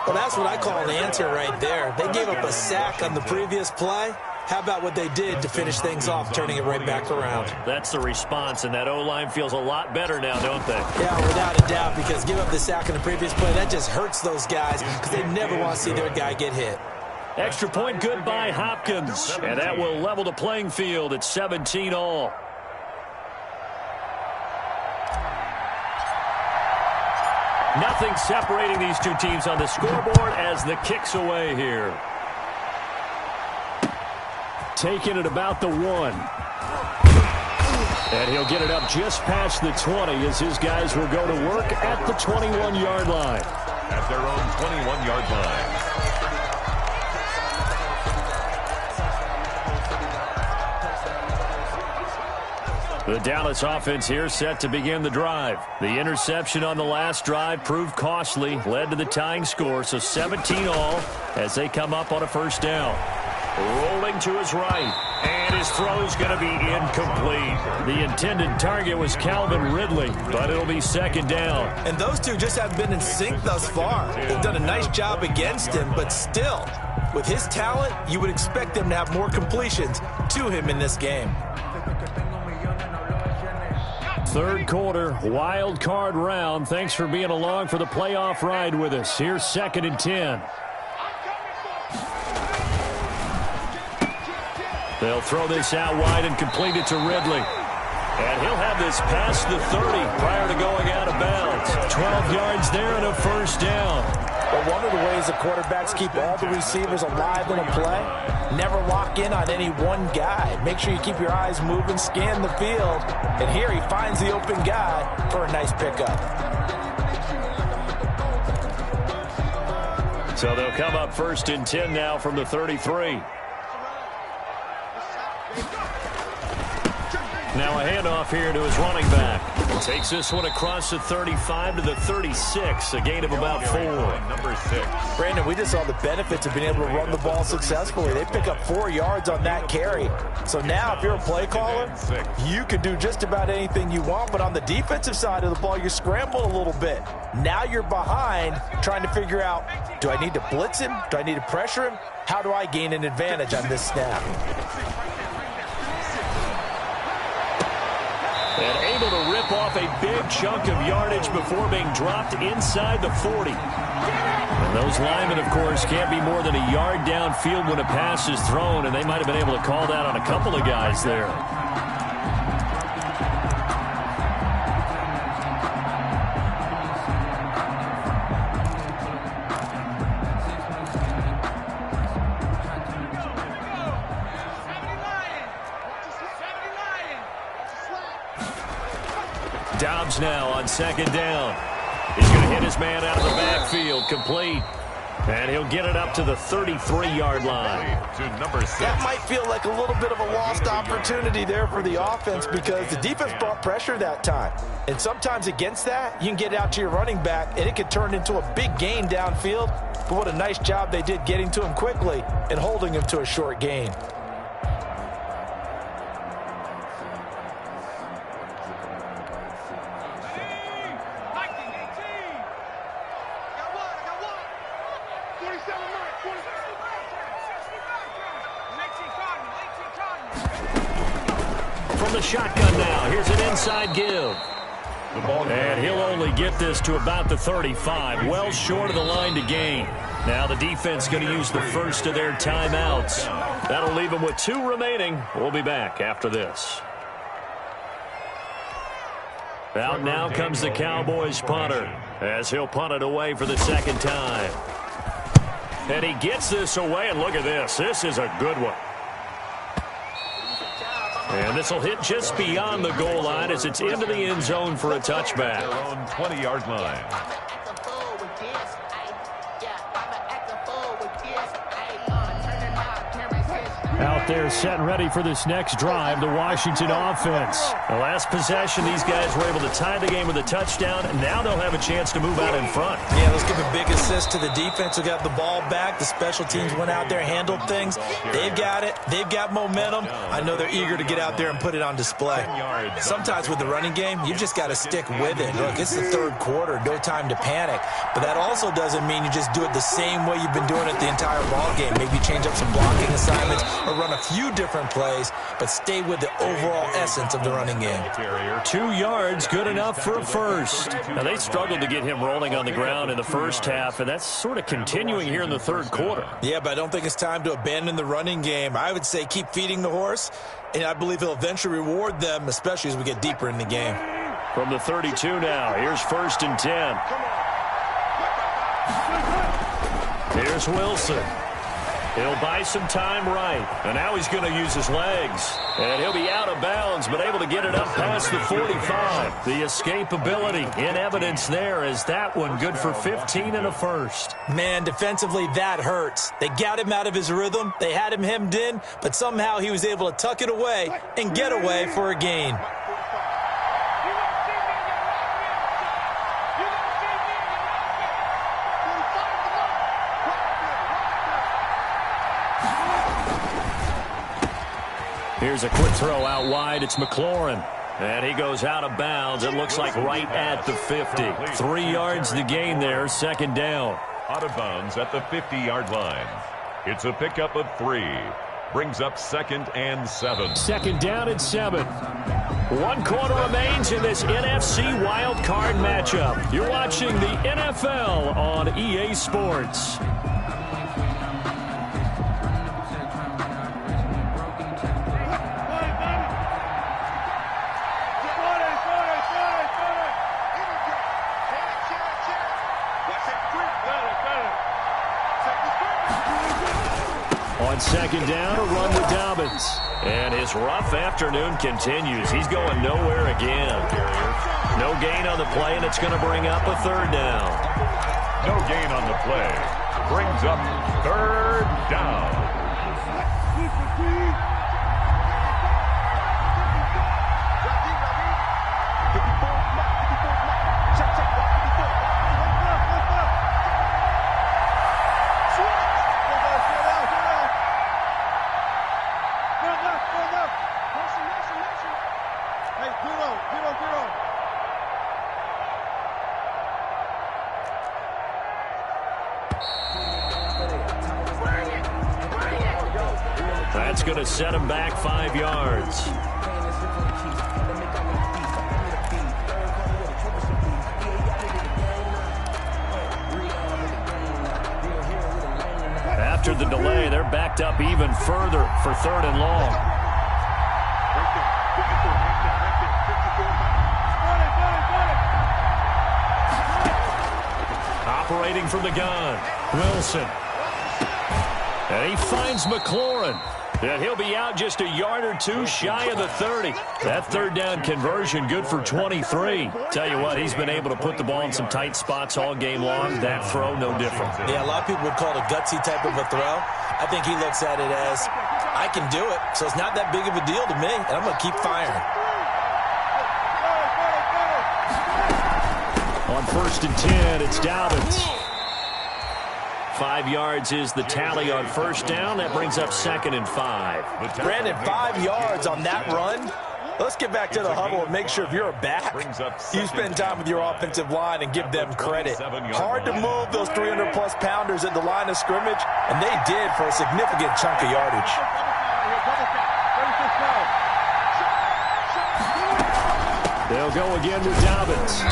Well, that's what I call an answer right there. They gave up a sack on the previous play. How about what they did to finish things off, turning it right back around? That's the response, and that O-line feels a lot better now, don't they? Yeah, without a doubt, because give up the sack in the previous play, that just hurts those guys because they never want to see their guy get hit. Extra point good by Hopkins, and that will level the playing field at 17 all. Nothing separating these two teams on the scoreboard as the kick's away here. Taking it about the 1. And he'll get it up just past the 20 as his guys will go to work at the 21-yard line. At their own 21-yard line. The Dallas offense here set to begin the drive. The interception on the last drive proved costly, led to the tying score, so 17 all as they come up on a first down. Rolling to his right, and his throw's going to be incomplete. The intended target was Calvin Ridley, but it'll be 2nd down. And those two just haven't been in sync thus far. They've done a nice job against him, but still, with his talent, you would expect them to have more completions to him in this game. 3rd quarter, wild card round. Thanks for being along for the playoff ride with us. Here's 2nd and 10. They'll throw this out wide and complete it to Ridley. And he'll have this past the 30 prior to going out of bounds. 12 yards there and a first down. But one of the ways the quarterbacks keep all the receivers alive in a play, never lock in on any one guy. Make sure you keep your eyes moving, scan the field. And here he finds the open guy for a nice pickup. So they'll come up 1st and 10 now from the 33. Now a handoff here to his running back. Takes this one across the 35 to the 36, a gain of about 4. Number 6. Brandon, we just saw the benefits of being able to run the ball successfully. They pick up 4 yards on that carry. So now if you're a play caller, you can do just about anything you want. But on the defensive side of the ball, you scramble a little bit. Now you're behind trying to figure out, do I need to blitz him? Do I need to pressure him? How do I gain an advantage on this snap? And able to rip off a big chunk of yardage before being dropped inside the 40. And those linemen, of course, can't be more than a yard downfield when a pass is thrown, and they might have been able to call that on a couple of guys there. Dobbs now on second down. He's going to hit his man out of the backfield, complete. And he'll get it up to the 33-yard line. To number 6. That might feel like a little bit of a lost opportunity there for the offense because the defense brought pressure that time. And sometimes against that, you can get out to your running back, and it could turn into a big gain downfield. But what a nice job they did getting to him quickly and holding him to a short gain. From the shotgun now, here's an inside give. And he'll only get this to about the 35, well short of the line to gain. Now the defense going to use the first of their timeouts. That'll leave them with 2 remaining. We'll be back after this. Out now comes the Cowboys punter as he'll punt it away for the second time. And he gets this away, and look at this. This is a good one. And this will hit just beyond the goal line as it's into the end zone for a touchback. On 20-yard line. Out there set and ready for this next drive, the Washington offense. The last possession, these guys were able to tie the game with a touchdown, and now they'll have a chance to move out in front. Yeah, let's give a big assist to the defense who got the ball back. The special teams went out there, handled things. They've got it. They've got momentum. I know they're eager to get out there and put it on display. Sometimes with the running game, you've just got to stick with it. Look, it's the third quarter. No time to panic. But that also doesn't mean you just do it the same way you've been doing it the entire ball game. Maybe change up some blocking assignments or run a few different plays, but stay with the overall essence of the running game. 2 yards, good enough for a first. Now, they struggled to get him rolling on the ground in the first half, and that's sort of continuing here in the third quarter. Yeah, but I don't think it's time to abandon the running game. I would say keep feeding the horse, and I believe he'll eventually reward them, especially as we get deeper in the game. From the 32 now, here's 1st and 10. Here's Wilson. He'll buy some time right. And now he's going to use his legs. And he'll be out of bounds, but able to get it up past the 45. The escapability in evidence there as that one good for 15 and a first. Man, defensively, that hurts. They got him out of his rhythm. They had him hemmed in, but somehow he was able to tuck it away and get away for a gain. Here's a quick throw out wide. It's McLaurin. And he goes out of bounds. It looks like right at the 50. 3 yards to gain there, second down. Out of bounds at the 50-yard line. It's a pickup of 3. Brings up 2nd and 7. Second down and 7. 1 quarter remains in this NFC wild card matchup. You're watching the NFL on EA Sports. On second down, a run with Dobbins. And his rough afternoon continues. He's going nowhere again. No gain on the play, and it's going to bring up a 3rd down. No gain on the play. Brings up 3rd down. That's going to set him back 5 yards. After the delay, they're backed up even further for 3rd and long. Operating from the gun, Wilson. And he finds McLaurin. And he'll be out just a yard or two shy of the 30. That 3rd down conversion good for 23. Tell you what, he's been able to put the ball in some tight spots all game long. That throw, no different. Yeah, a lot of people would call it a gutsy type of a throw. I think he looks at it as, I can do it, so it's not that big of a deal to me, and I'm going to keep firing. On 1st and 10, it's Dobbins. 5 yards is the tally on 1st down. That brings up 2nd and 5. Brandon, 5 yards on that run. Let's get back to the huddle and make sure if you're a back, you spend time with your offensive line and give them credit. Hard to move those 300-plus pounders at the line of scrimmage, and they did for a significant chunk of yardage. They'll go again with Dobbins.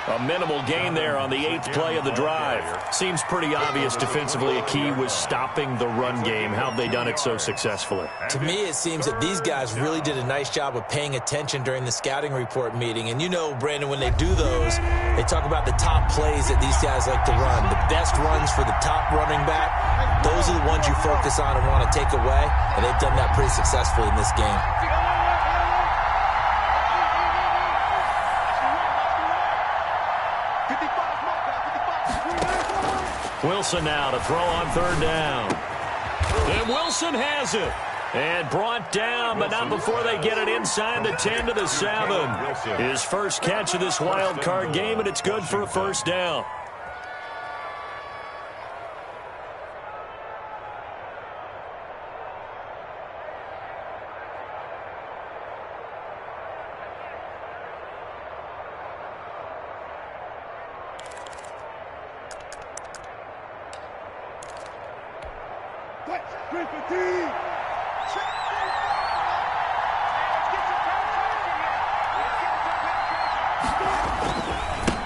A minimal gain there on the 8th play of the drive. Seems pretty obvious defensively a key was stopping the run game. How have they done it so successfully? To me, it seems that these guys really did a nice job of paying attention during the scouting report meeting. And you know, Brandon, when they do those, they talk about the top plays that these guys like to run. The best runs for the top running back, those are the ones you focus on and want to take away. And they've done that pretty successfully in this game. Wilson now to throw on 3rd down. And Wilson has it. And brought down, but not before they get it inside the 10 to the 7. His first catch of this wild card game, and it's good for a 1st down.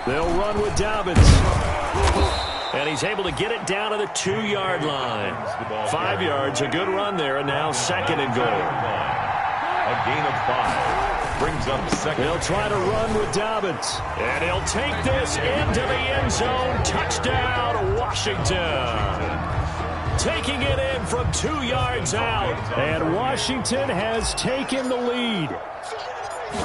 They'll run with Dobbins. And he's able to get it down to the 2-yard line. 5 yards, a good run there, and now 2nd and goal. A gain of 5. Brings up 2nd. They'll try to run with Dobbins. And he'll take this into the end zone. Touchdown, Washington. Taking it in from 2 yards out. And Washington has taken the lead.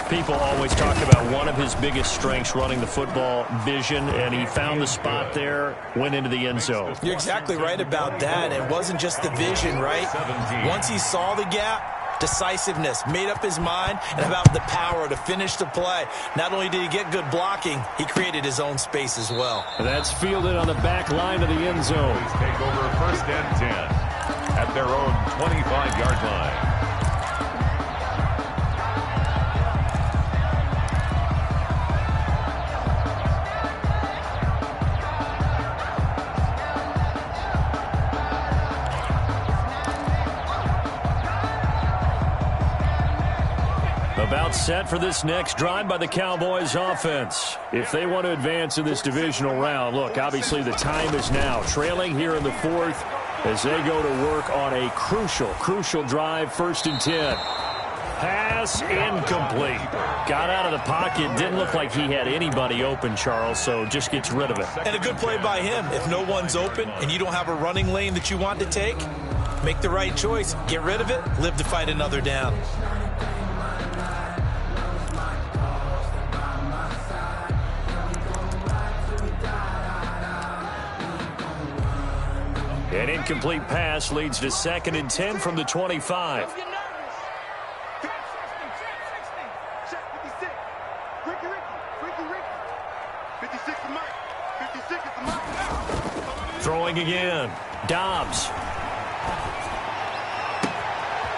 People always talk about one of his biggest strengths running the football, vision, and he found the spot there, went into the end zone. You're exactly right about that. It wasn't just the vision, right? Once he saw the gap, decisiveness, made up his mind, and about the power to finish the play. Not only did he get good blocking, he created his own space as well. And that's fielded on the back line of the end zone. Please take over 1st and 10 at their own 25-yard line. About set for this next drive by the Cowboys offense. If they want to advance in this divisional round, look, obviously the time is now. Trailing here in the 4th as they go to work on a crucial drive, 1st and 10. Pass incomplete. Got out of the pocket. Didn't look like he had anybody open, Charles, so just gets rid of it. And a good play by him. If no one's open and you don't have a running lane that you want to take, make the right choice. Get rid of it. Live to fight another down. An incomplete pass leads to 2nd and 10 from the 25. Throwing again. Dobbs.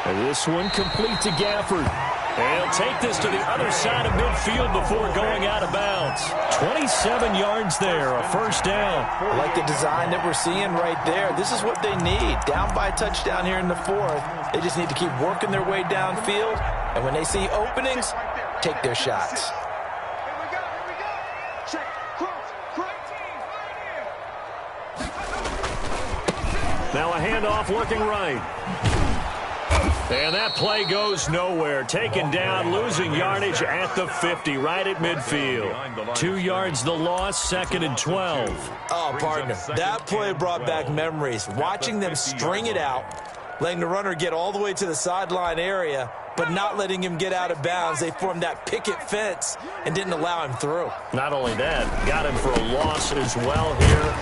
And this one complete to Gafford. And he'll take this to the other side of midfield before going out of bounds. 27 yards there, a first down. I like the design that we're seeing right there. This is what they need. Down by a touchdown here in the fourth. They just need to keep working their way downfield. And when they see openings, take their shots. Here we go. Check. Cross. Now a handoff looking right. And that play goes nowhere. Taken down, losing yardage at the 50, right at midfield. 2 yards the loss, 2nd and 12. Oh, partner, that play brought back memories. Watching them string it out, letting the runner get all the way to the sideline area, but not letting him get out of bounds. They formed that picket fence and didn't allow him through. Not only that, got him for a loss as well here.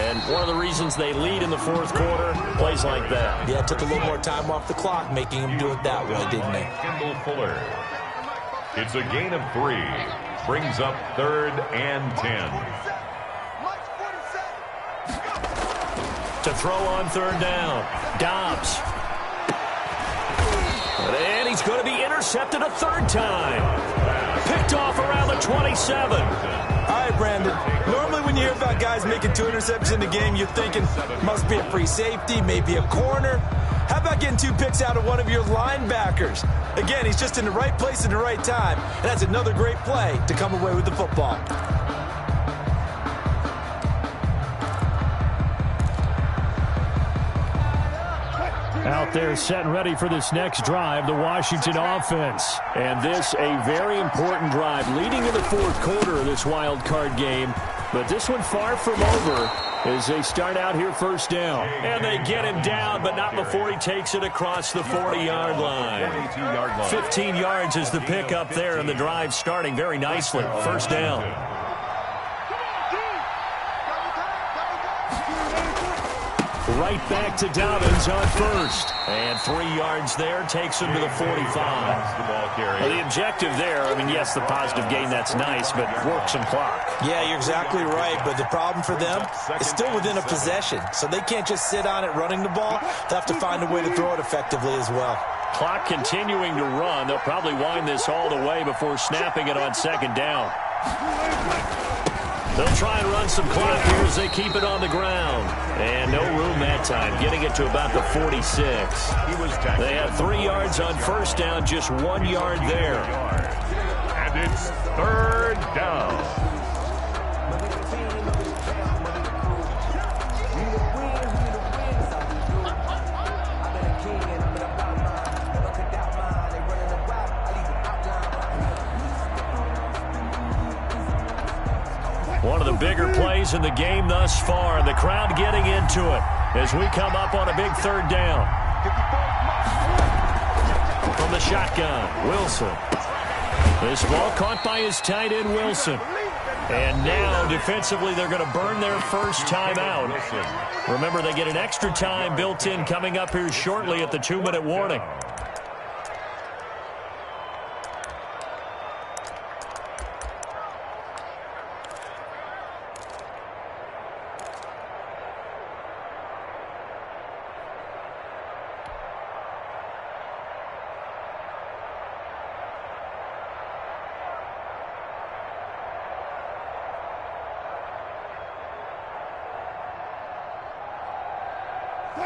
And one of the reasons they lead in the fourth quarter, plays like that. Yeah, it took a little more time off the clock, making him do it that way, didn't they? Kendall Fuller. It's a gain of 3. Brings up 3rd and 10. To throw on 3rd down. Dobbs. And he's going to be intercepted a 3rd time. Picked off around the 27. All right, Brandon. Normally when you hear about guys making 2 interceptions in a game, you're thinking must be a free safety, maybe a corner. How about getting 2 picks out of one of your linebackers? Again, he's just in the right place at the right time. And that's another great play to come away with the football. Out there set and ready for this next drive, the Washington offense. And this a very important drive leading in the fourth quarter of this wild card game. But this one far from over as they start out here first down. And they get him down, but not before he takes it across the 40-yard line. 15 yards is the pickup there, and the drive starting very nicely. First down. Right back to Dobbins on first. And 3 yards there takes him to the 45. Well, the objective there, I mean, yes, the positive gain, that's nice, but work some clock. Yeah, you're exactly right, but the problem for them is still within a possession, so they can't just sit on it running the ball. They'll have to find a way to throw it effectively as well. Clock continuing to run. They'll probably wind this all the way before snapping it on 2nd down. They'll try and run some clock here as they keep it on the ground. And no room that time, getting it to about the 46. They have 3 yards on first down, just 1 yard there. And it's 3rd down. One of the bigger plays in the game thus far, and the crowd getting into it as we come up on a big 3rd down. From the shotgun, Wilson. This ball caught by his tight end, Wilson. And now, defensively, they're going to burn their first timeout. Remember, they get an extra time built in coming up here shortly at the 2-minute warning.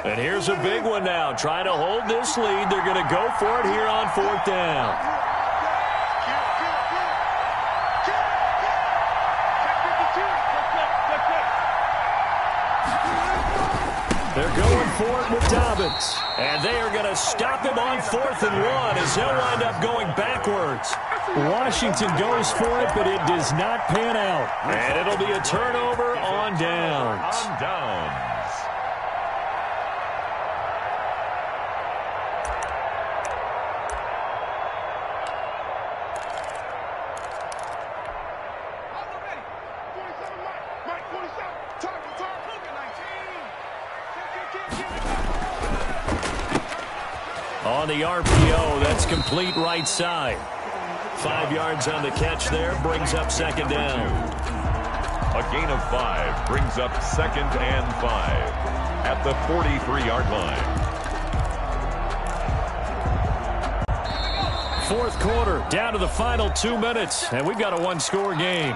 And here's a big one now. Trying to hold this lead. They're going to go for it here on 4th down. They're going for it with Dobbins. And they are going to stop him on 4th and 1 as they'll wind up going backwards. Washington goes for it, but it does not pan out. And it'll be a turnover on downs. On downs. On the RPO, that's complete right side. 5 yards on the catch there, brings up 2nd down. A gain of 5 brings up 2nd and 5 at the 43-yard line. fourth quarter, down to the final 2 minutes, and we've got a one-score game.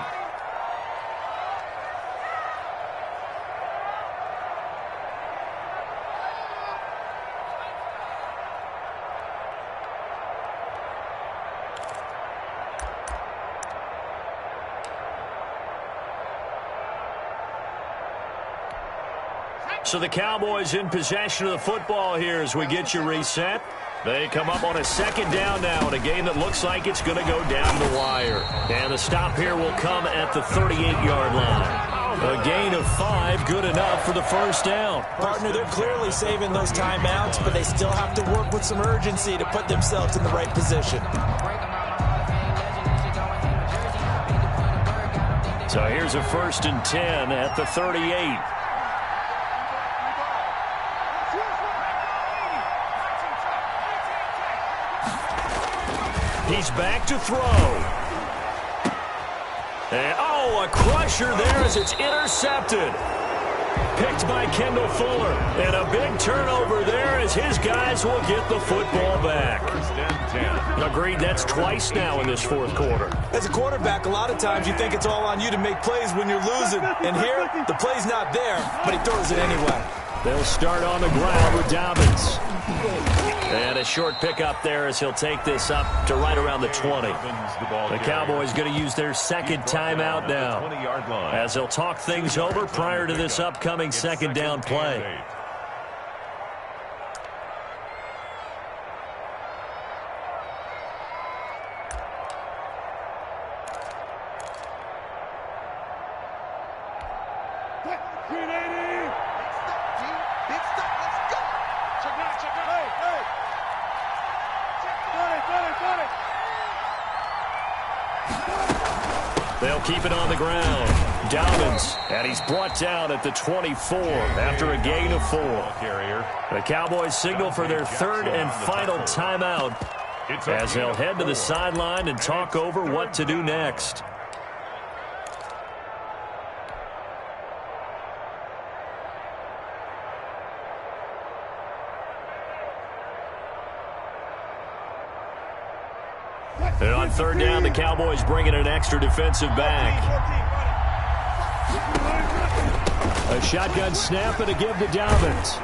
So the Cowboys in possession of the football here as we get you reset. They come up on a second down now in a game that looks like it's going to go down the wire. And the stop here will come at the 38-yard line. A gain of 5, good enough for the first down. Partner, they're clearly saving those timeouts, but they still have to work with some urgency to put themselves in the right position. So here's a 1st and 10 at the 38. He's back to throw. And, a crusher there as it's intercepted. Picked by Kendall Fuller. And a big turnover there as his guys will get the football back. 1st and 10. Agreed, that's twice now in this fourth quarter. As a quarterback, a lot of times you think it's all on you to make plays when you're losing. And here, the play's not there, but he throws it anyway. They'll start on the ground with Dobbins. And a short pickup there as he'll take this up to right around the 20. The Cowboys going to use their second timeout now as they'll talk things over prior to this upcoming second down play. They'll keep it on the ground. Dobbins, and he's brought down at the 24 after a gain of 4. The Cowboys signal for their third and final timeout as they'll head to the sideline and talk over what to do next. And on third down, the Cowboys bring in an extra defensive back. A shotgun snap and a give to Dobbins.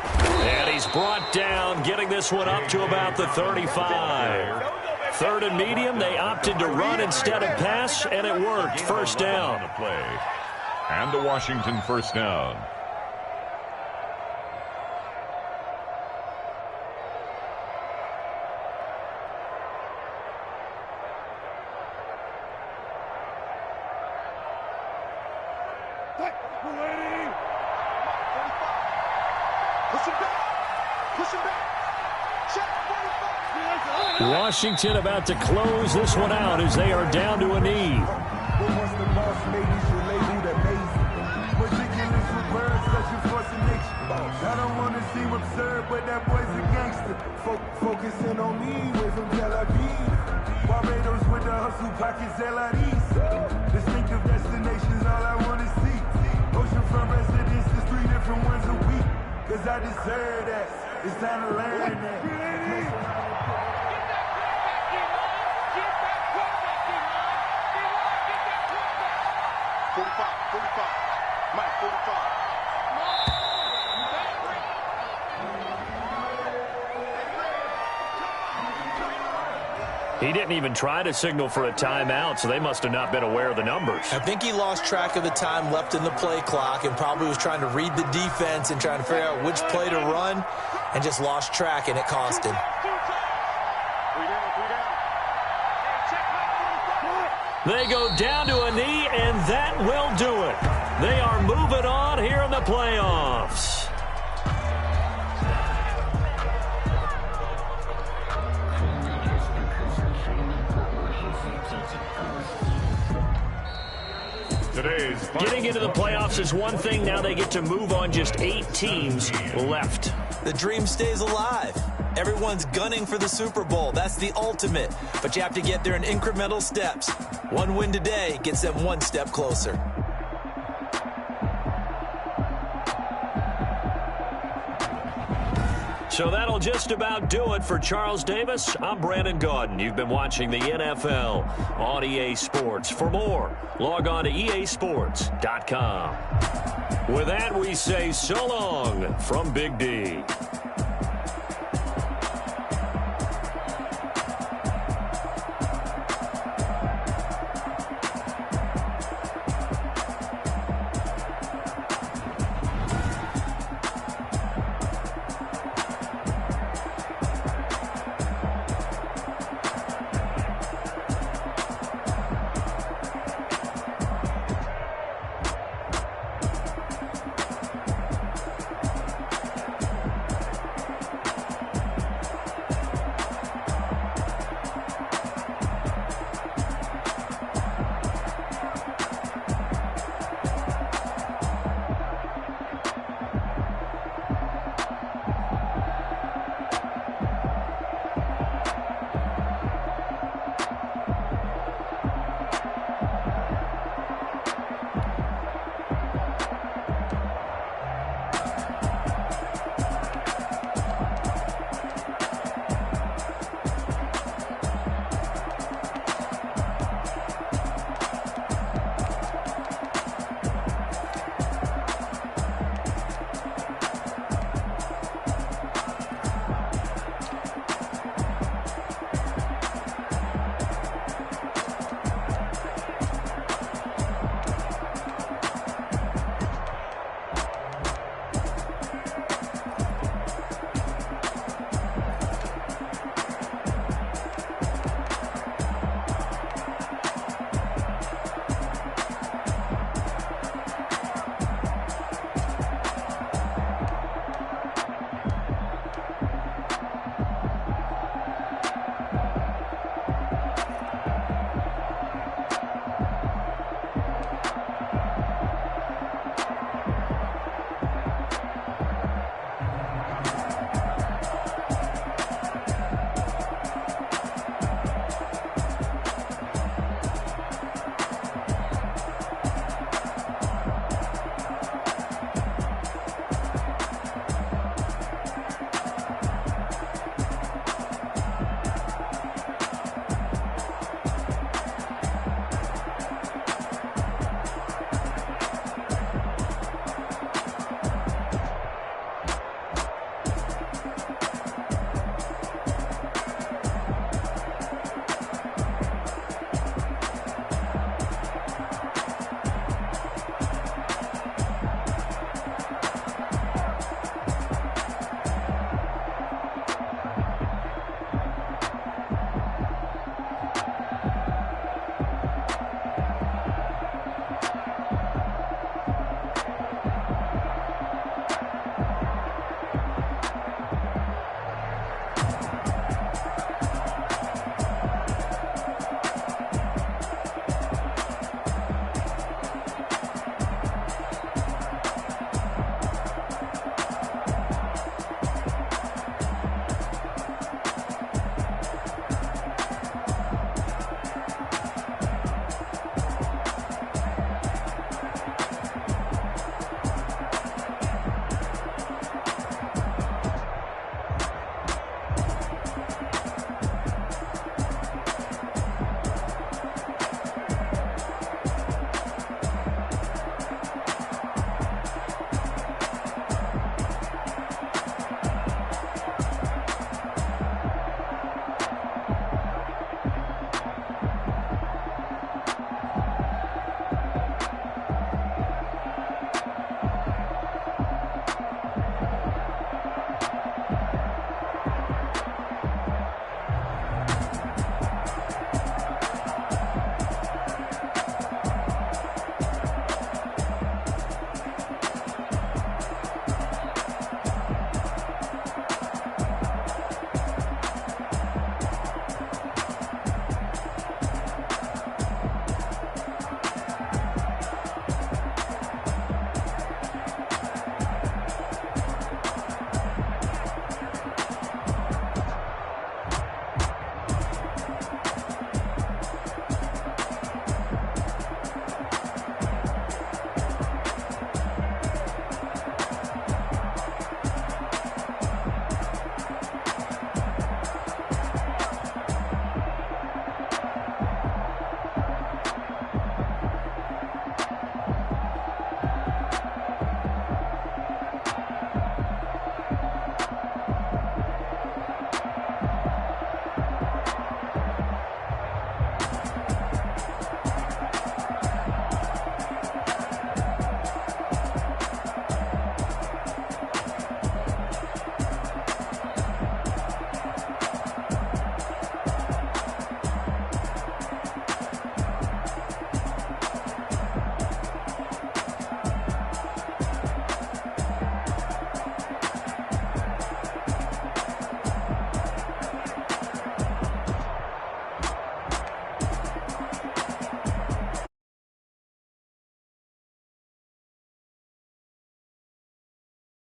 And he's brought down, getting this one up to about the 35. Third and medium, they opted to run instead of pass, and it worked. First down. And the Washington first down. Washington about to close this one out as they are down to a knee. I don't want to seem absurd, but that boy's a gangster. Focusing on me, way from Tel Aviv. Barbados with the hustle pockets, LIDs. Distinctive destinations, all I want to see. Oceanfront residences, 3 different ones a week. Cause I deserve that. It's time to learn that. He didn't even try to signal for a timeout, so they must have not been aware of the numbers. I think he lost track of the time left in the play clock and probably was trying to read the defense and trying to figure out which play to run and just lost track, and it cost him. They go down to a knee, and that will do it. They are moving on here in the playoffs. Getting into the playoffs is one thing. Now they get to move on. Just 8 teams left. The dream stays alive. Everyone's gunning for the Super Bowl. That's the ultimate. But you have to get there in incremental steps. One win today gets them one step closer. So that'll just about do it for Charles Davis. I'm Brandon Gaudin. You've been watching the NFL on EA Sports. For more, log on to easports.com. With that, we say so long from Big D.